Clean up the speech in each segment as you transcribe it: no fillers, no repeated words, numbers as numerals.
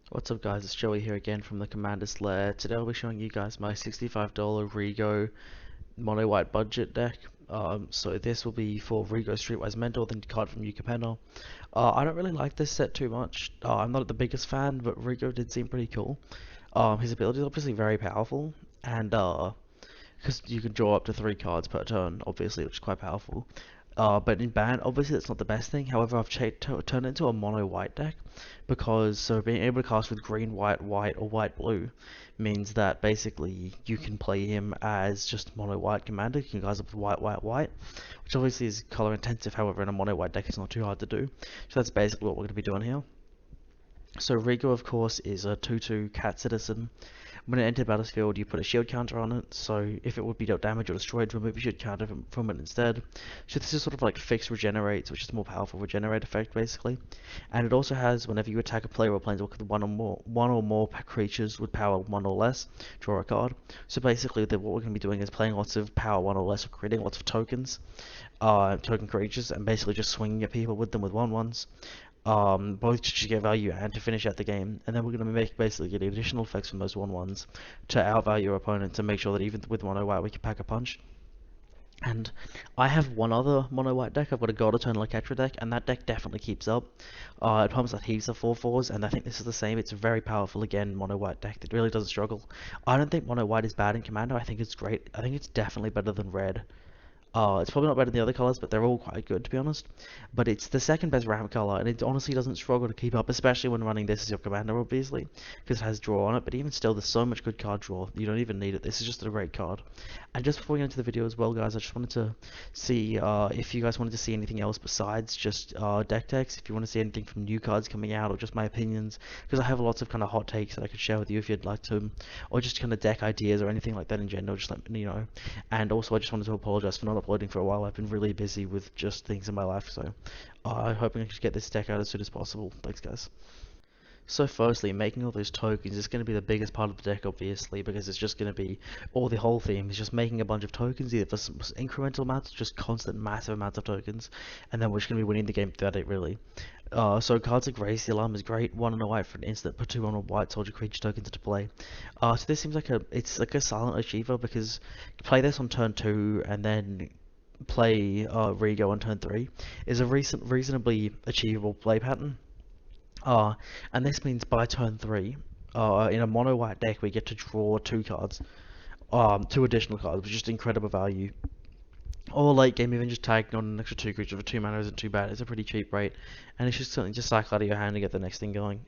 What's up guys, it's Joey here again from the Commander's Lair. Today I'll be showing you guys my $65 Rigo mono white budget deck. So this will be for Rigo Streetwise Mentor, the card from Yuka Penna. I don't really like this set too much. I'm not the biggest fan, but Rigo did seem pretty cool. His ability is obviously very powerful, and because you can draw up to 3 cards per turn, obviously, which is quite powerful. But in ban, obviously that's not the best thing. However, I've turned it into a mono white deck because being able to cast with green, white, white, or white, blue means that basically you can play him as just mono white commander. You can cast up with white, white, white, which obviously is color intensive. However, in a mono white deck, it's not too hard to do. So that's basically what we're going to be doing here. So Rigo, of course, is a 2/2 cat citizen. When it enters the battlefield, you put a shield counter on it, so if it would be dealt damage or destroyed, remove your shield counter from it instead. So this is sort of like fixed regenerates, which is a more powerful regenerate effect, basically. And it also has, whenever you attack a player or planeswalker with one or more creatures with power 1 or less, draw a card. So basically, what we're going to be doing is playing lots of power 1 or less, or creating lots of tokens, token creatures, and basically just swinging at people with them with 1/1s. Both to get value and to finish out the game, and then we're going to basically get additional effects from those 1/1s to outvalue our opponent to make sure that even with mono white we can pack a punch. And I have one other mono white deck. I've got a God Eternal Ketra deck, and that deck definitely keeps up. It pumps out heaps of 4/4s, and I think this is the same. It's a very powerful, again, mono white deck that really doesn't struggle. I don't think mono white is bad in Commander. I think it's great. I think it's definitely better than red. It's probably not better than the other colors, but they're all quite good, to be honest. But it's the second best ramp color, and it honestly doesn't struggle to keep up, especially when running this as your commander, obviously, because it has draw on it. But even still, there's so much good card draw, you don't even need it. This is just a great card. And just before we get into the video as well, guys, I just wanted to see if you guys wanted to see anything else besides just deck techs. If you want to see anything from new cards coming out, or just my opinions, because I have lots of kind of hot takes that I could share with you if you'd like to, or just kind of deck ideas or anything like that in general. Just let me know. And also, I just wanted to apologize for not uploading for a while. I've been really busy with just things in my life, so I'm hoping I can get this deck out as soon as possible. Thanks, guys. So firstly, making all those tokens is going to be the biggest part of the deck, obviously, because it's just going to be, or the whole theme is just making a bunch of tokens, either for some incremental amounts, just constant massive amounts of tokens, and then we're just going to be winning the game throughout it, really. So cards like Raise the Alarm is great, 1 and a white for an instant, put 2 on a white soldier creature tokens into play. So this seems like it's like a silent achiever, because you play this on turn 2, and then play Rigo on turn 3, is a reasonably achievable play pattern. And this means by turn 3, in a mono white deck, we get to draw 2 cards, 2 additional cards, which is just incredible value. Or late game, even just tagging on an extra 2 creatures for 2 mana isn't too bad. It's a pretty cheap rate, and it's just something just cycle out of your hand to get the next thing going.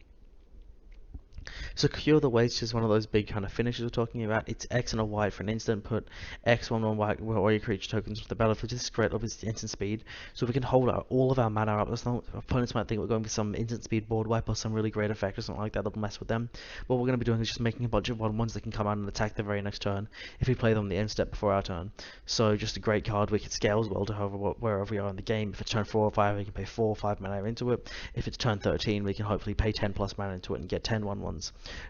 So Cure the Waste is one of those big kind of finishes we're talking about. It's X and a white for an instant, put X 1/1 white or your creature tokens with the battlefield. This is great, obviously instant speed, so we can hold all of our mana up. Opponents might think we're going with some instant speed board wipe or some really great effect or something like that that'll mess with them. What we're going to be doing is just making a bunch of 1/1s that can come out and attack the very next turn if we play them on the end step before our turn. So just a great card. We can scale as well to wherever we are in the game. If it's turn 4 or 5, we can pay 4 or 5 mana into it. If it's turn 13, we can hopefully pay 10 plus mana into it and get 10 1/1s.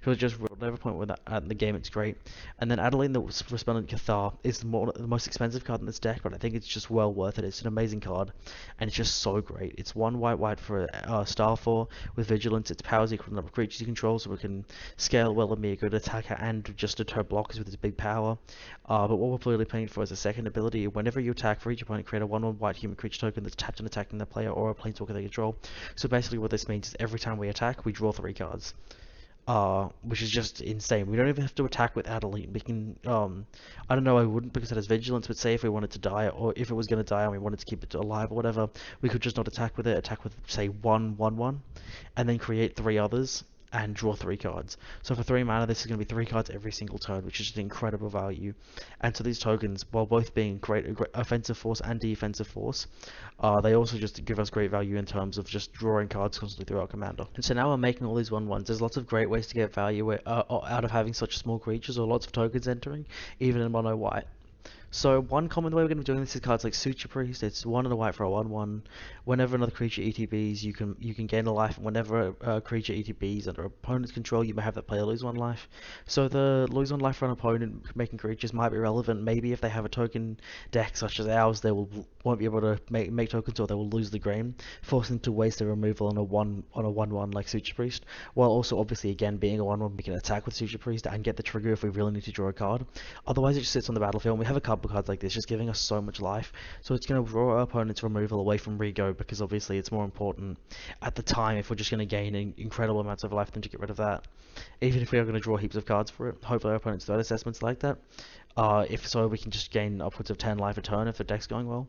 So it's just whatever point with that at the game, it's great. And then Adeline, the Resplendent Cathar, is the most expensive card in this deck, but I think it's just well worth it. It's an amazing card, and it's just so great. It's 1 white white for Star 4 with Vigilance. Its powers equal to the number of creatures you control, so we can scale well and be a good attacker and just deter blockers with its big power. But what we're really playing for is a second ability. Whenever you attack for each opponent, create a 1/1 white human creature token that's tapped and attacking the player or a planeswalker they control. So basically what this means is every time we attack, we draw 3 cards. Which is just insane. We don't even have to attack with Adeline. We can, I don't know, I wouldn't because it has Vigilance, but say if we wanted to die, or if it was going to die and we wanted to keep it alive or whatever, we could just not attack with it, attack with, say, 1/1/1, and then create 3 others, and draw 3 cards. So for 3 mana, this is going to be 3 cards every single turn, which is an incredible value. And so these tokens, while both being great offensive force and defensive force, they also just give us great value in terms of just drawing cards constantly throughout Commander. And so now we're making all these 1/1s. There's lots of great ways to get value out of having such small creatures or lots of tokens entering, even in mono white. So one common way we're going to be doing this is cards like Suture Priest. It's 1 and a white for a 1/1. Whenever another creature ETBs, you can gain a life. And whenever a creature ETBs under opponent's control, you may have that player lose 1 life. So the lose 1 life for an opponent making creatures might be relevant. Maybe if they have a token deck such as ours, they won't be able to make tokens, or they will lose the game, forcing them to waste their removal on a 1/1 like Suture Priest. While also obviously again being a 1/1, we can attack with Suture Priest and get the trigger if we really need to draw a card. Otherwise, it just sits on the battlefield. And we have a couple cards like this, just giving us so much life. So it's going to draw our opponent's removal away from Rigo, because obviously it's more important at the time if we're just going to gain incredible amounts of life than to get rid of that. Even if we are going to draw heaps of cards for it, hopefully our opponent's third assessments like that. If so, we can just gain upwards of 10 life a turn if the deck's going well.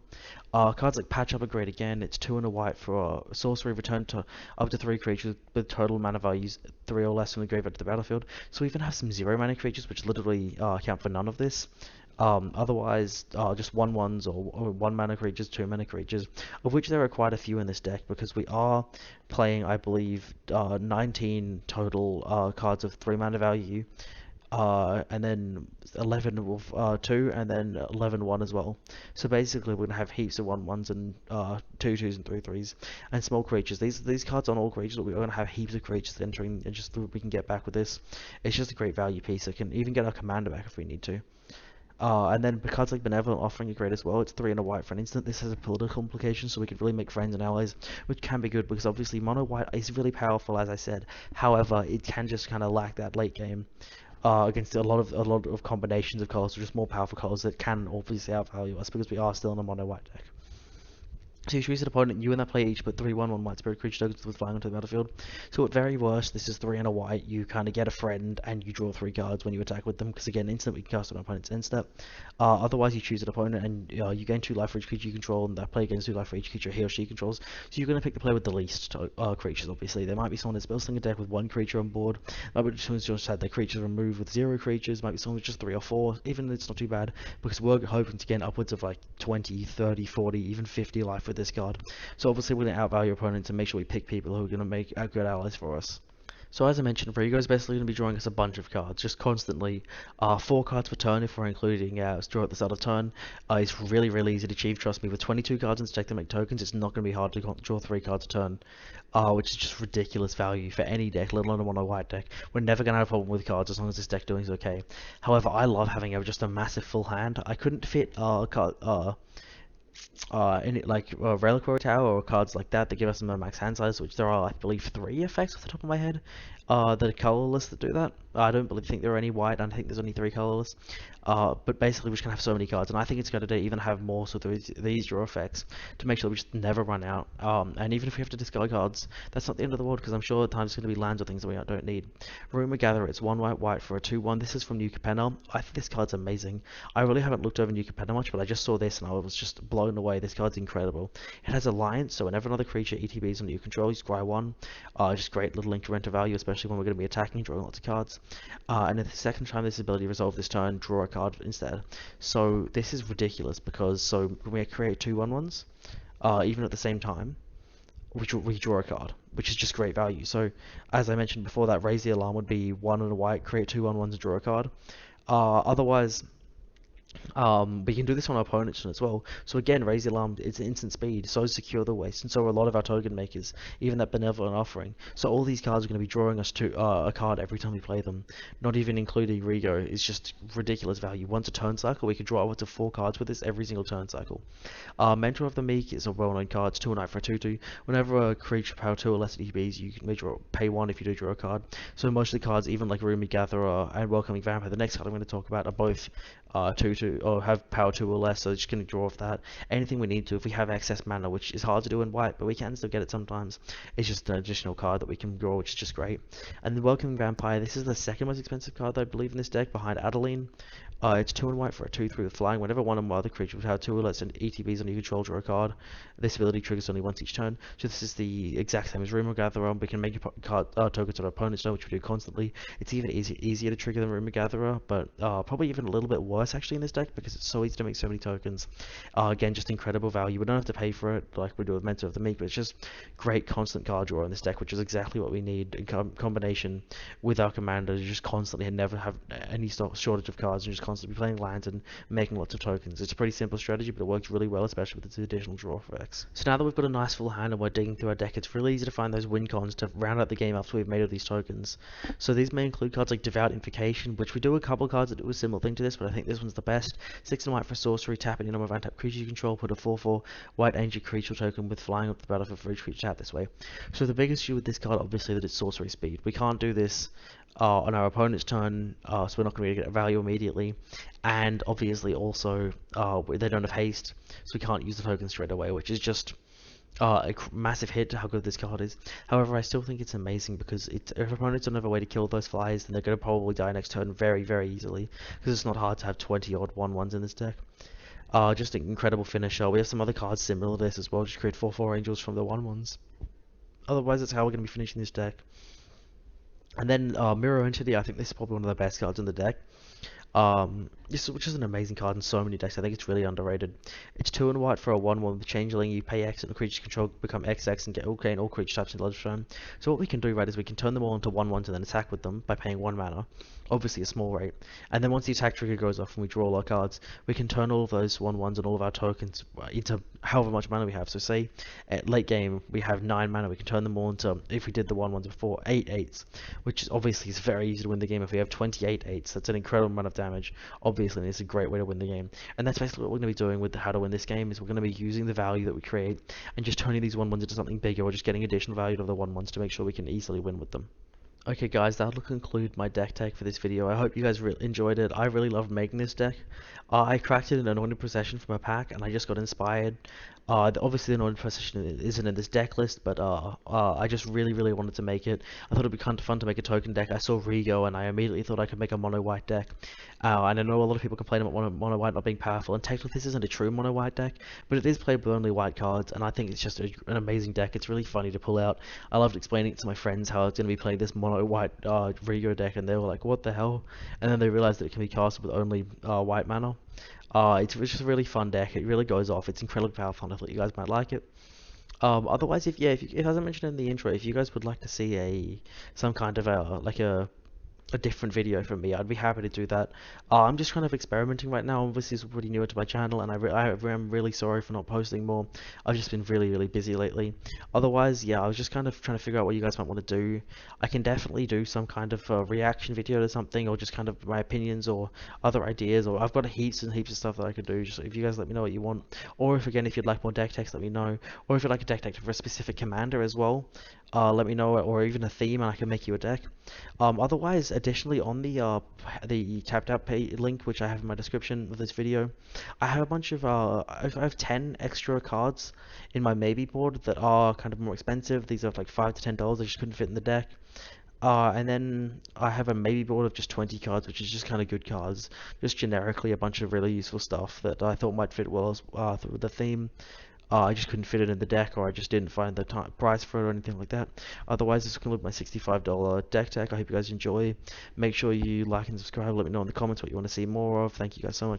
Cards like Patch Up are great again. It's 2 and a white for sorcery, return to up to 3 creatures with total mana values 3 or less from the graveyard to the battlefield. So we even have some 0 mana creatures which literally account for none of this. Otherwise, just 1/1s or 1 mana creatures, 2 mana creatures, of which there are quite a few in this deck, because we are playing, I believe, 19 total cards of 3 mana value, and then 11 of 2, and then 11 1 as well. So basically, we're gonna have heaps of 1/1s and 2/2s and 3/3s, and small creatures. These cards aren't all creatures, but we're gonna have heaps of creatures entering, and just we can get back with this. It's just a great value piece. It can even get our commander back if we need to. And then cards like Benevolent Offering are great as well. It's 3 and a white for an instant. This has a political implication, so we could really make friends and allies, which can be good, because obviously mono white is really powerful, as I said. However, it can just kind of lack that late game against a lot of combinations of colors, or just more powerful colors that can obviously outvalue us, because we are still in a mono white deck. So you choose an opponent, you and that player each put 3/1 white spirit creature tokens with flying onto the battlefield. So at very worst, this is 3 and a white, you kind of get a friend, and you draw 3 cards when you attack with them, because again, instantly we can cast on an opponent's end step. Otherwise, you choose an opponent, and you gain 2 life for each creature you control, and that player gains 2 life for each creature he or she controls. So you're going to pick the player with the least creatures, obviously. There might be someone that's building a deck with 1 creature on board, might be someone who's just had their creatures removed with 0 creatures, might be someone with just 3 or 4, even it's not too bad, because we're hoping to gain upwards of like 20, 30, 40, even 50 life with this card. So obviously we're going to outvalue opponents and make sure we pick people who are going to make good allies for us. So as I mentioned, Rigo is basically going to be drawing us a bunch of cards, just constantly. 4 cards per turn if we're including draw at the start of turn. It's really, really easy to achieve, trust me. With 22 cards in this deck to make tokens, it's not going to be hard to draw 3 cards a turn, which is just ridiculous value for any deck, let alone a mono-white deck. We're never going to have a problem with cards as long as this deck doing is okay. However, I love having just a massive full hand. I couldn't fit Reliquary Tower or cards like that give us a max hand size, which there are, I believe, 3 effects off the top of my head that are colorless that do that. I don't think there are any white, and I think there's only 3 colorless. But basically, we're just gonna have so many cards, and I think it's going to even have more so these draw effects to make sure we just never run out. And even if we have to discard cards, that's not the end of the world, because I'm sure at times it's going to be lands or things that we don't need. Rumor Gatherer, it's 1 white for a 2/1. This is from New Capenna. I think this card's amazing. I really haven't looked over New Capenna much, but I just saw this and I was just blown away. This card's incredible. It has Alliance, so whenever another creature ETBs under your control, you scry 1. Just great little incremental value, especially when we're going to be attacking, drawing lots of cards. And then the second time this ability resolve this turn, draw a card instead. So this is ridiculous, because when we create 2/1s, even at the same time, we draw a card, which is just great value. So as I mentioned before, that Raise the Alarm would be 1 and a white, create 2/1s and draw a card. Otherwise, we can do this on our opponent's turn as well. So again, Raise the Alarm, it's instant speed, so secure the waste, and so are a lot of our token makers, even that Benevolent Offering. So all these cards are going to be drawing us to a card every time we play them, not even including Rigo. Is just ridiculous value. Once a turn cycle, we could draw up to 4 cards with this every single turn cycle. Mentor of the Meek is a well-known card. It's 2 and a night for a 2/2. Whenever a creature power 2 or less ETBs, you can pay 1 if you do draw a card. So most of the cards, even like Rumor Gatherer and Welcoming Vampire, the next card I'm going to talk about, are both 2/2 or have power 2 or less, so just going to draw off that. Anything we need to, if we have excess mana, which is hard to do in white, but we can still get it sometimes. It's just an additional card that we can draw, which is just great. And the Welcoming Vampire, this is the second most expensive card I believe in this deck, behind Adeline. It's 2 and white for a 2/3 with flying. Whenever one or other creature would have 2 or less and ETBs on your control, draw a card. This ability triggers only once each turn. So this is the exact same as Rumor Gatherer. We can make a card tokens on our opponents know, which we do constantly. It's even easier to trigger than Rumor Gatherer, but probably even a little bit worse actually in this deck because it's so easy to make so many tokens. Again, just incredible value. We don't have to pay for it like we do with Mentor of the Meek, but it's just great constant card draw in this deck, which is exactly what we need in combination with our commander. You just constantly and never have any shortage of cards and just constantly playing lands and making lots of tokens. It's a pretty simple strategy, but it works really well, especially with its additional draw effects. So now that we've got a nice full hand and we're digging through our deck, it's really easy to find those win cons to round out the game after we've made all these tokens. So these may include cards like Devout Invocation, which we do a couple of cards that do a similar thing to this, but I think this one's the best. 6 and white for sorcery, tap any number of untapped creatures you control, put a 4/4 white ancient creature token with flying up the battlefield for each creature tap this way. So the biggest issue with this card, obviously, that it's sorcery speed. We can't do this on our opponent's turn, so we're not going to get a value immediately, and obviously also they don't have haste, so we can't use the token straight away, which is just a massive hit to how good this card is. However, I still think it's amazing because if opponents don't have a way to kill those flyers, then they're going to probably die next turn very, very easily, because it's not hard to have 20 odd 1/1s in this deck. Just an incredible finisher. We have some other cards similar to this as well, just create 4/4 angels from the 1/1s. Otherwise, that's how we're going to be finishing this deck. And then Mirror Entity, I think this is probably one of the best cards in the deck. Which is an amazing card in so many decks. I think it's really underrated. It's 2 and white for a 1/1 with Changeling. You pay X and the creatures control become XX and get all creature types in Bloodstone. So what we can do, right, is we can turn them all into 1/1s and then attack with them by paying 1 mana. Obviously a small rate. And then once the attack trigger goes off and we draw all our cards, we can turn all of those 1/1s and all of our tokens into however much mana we have. So say at late game we have 9 mana, we can turn them all into, if we did the 1/1s before, 8 8s, which is obviously is very easy to win the game. If we have 28 8s, that's an incredible amount of damage. Obviously, and it's a great way to win the game. And that's basically what we're going to be doing with how to win this game, is we're going to be using the value that we create and just turning these 1/1s into something bigger, or just getting additional value to the 1/1s to make sure we can easily win with them. Okay guys, that'll conclude my deck take for this video. I hope you guys enjoyed it. I really loved making this deck. I cracked it in an Anointed Procession from a pack, and I just got inspired. Obviously the Anointed Procession isn't in this deck list, but I just really wanted to make it. I thought it'd be kind of fun to make a token deck. I saw Rigo, and I immediately thought I could make a mono-white deck. And I know a lot of people complain about mono-white not being powerful, and technically this isn't a true mono-white deck, but it is played with only white cards, and I think it's just an amazing deck. It's really funny to pull out. I loved explaining it to my friends how I was going to be playing this mono-white Rigo deck, and they were like, what the hell? And then they realized that it can be casted with only white mana. It's just a really fun deck. It really goes off. It's incredibly powerful, and I thought you guys might like it. Otherwise, if as I mentioned in the intro, if you guys would like to see some kind of a different video from me, I'd be happy to do that. I'm just kind of experimenting right now. Obviously, this is pretty new to my channel, and I am really sorry for not posting more. I've just been really busy lately. Otherwise, yeah, I was just kind of trying to figure out what you guys might want to do. I can definitely do some kind of reaction video to something, or just kind of my opinions or other ideas, or I've got heaps and heaps of stuff that I could do. Just if you guys let me know what you want, or if you'd like more deck text, let me know, or if you'd like a deck text for a specific commander as well, let me know, or even a theme, and I can make you a deck. Otherwise, additionally, on the tapped out link, which I have in my description of this video, I have a bunch of I have 10 extra cards in my maybe board that are kind of more expensive. These are like $5 to $10. I just couldn't fit in the deck. And then I have a maybe board of just 20 cards, which is just kind of good cards, just generically a bunch of really useful stuff that I thought might fit well as with the theme. I just couldn't fit it in the deck, or I just didn't find the price for it or anything like that. Otherwise, this can look my $65 deck tech. I hope you guys enjoy. Make sure you like and subscribe. Let me know in the comments what you want to see more of. Thank you guys so much.